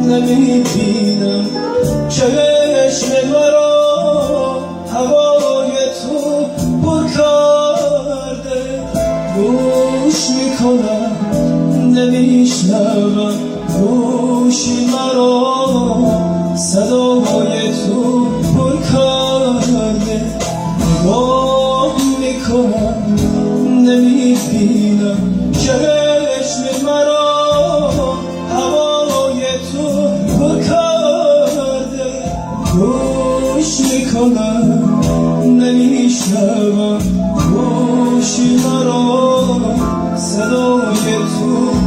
نمیبینم چشم مرا هوای تو پر کرده. گوش میکنم نمیشنوم گوشی مرا صدای تو پر کرده. نگاه میکنم نمیبینم چشم مرا هوای تو پر کرده. گوش میکنم نمیشنوم گوشی مرا صدای تو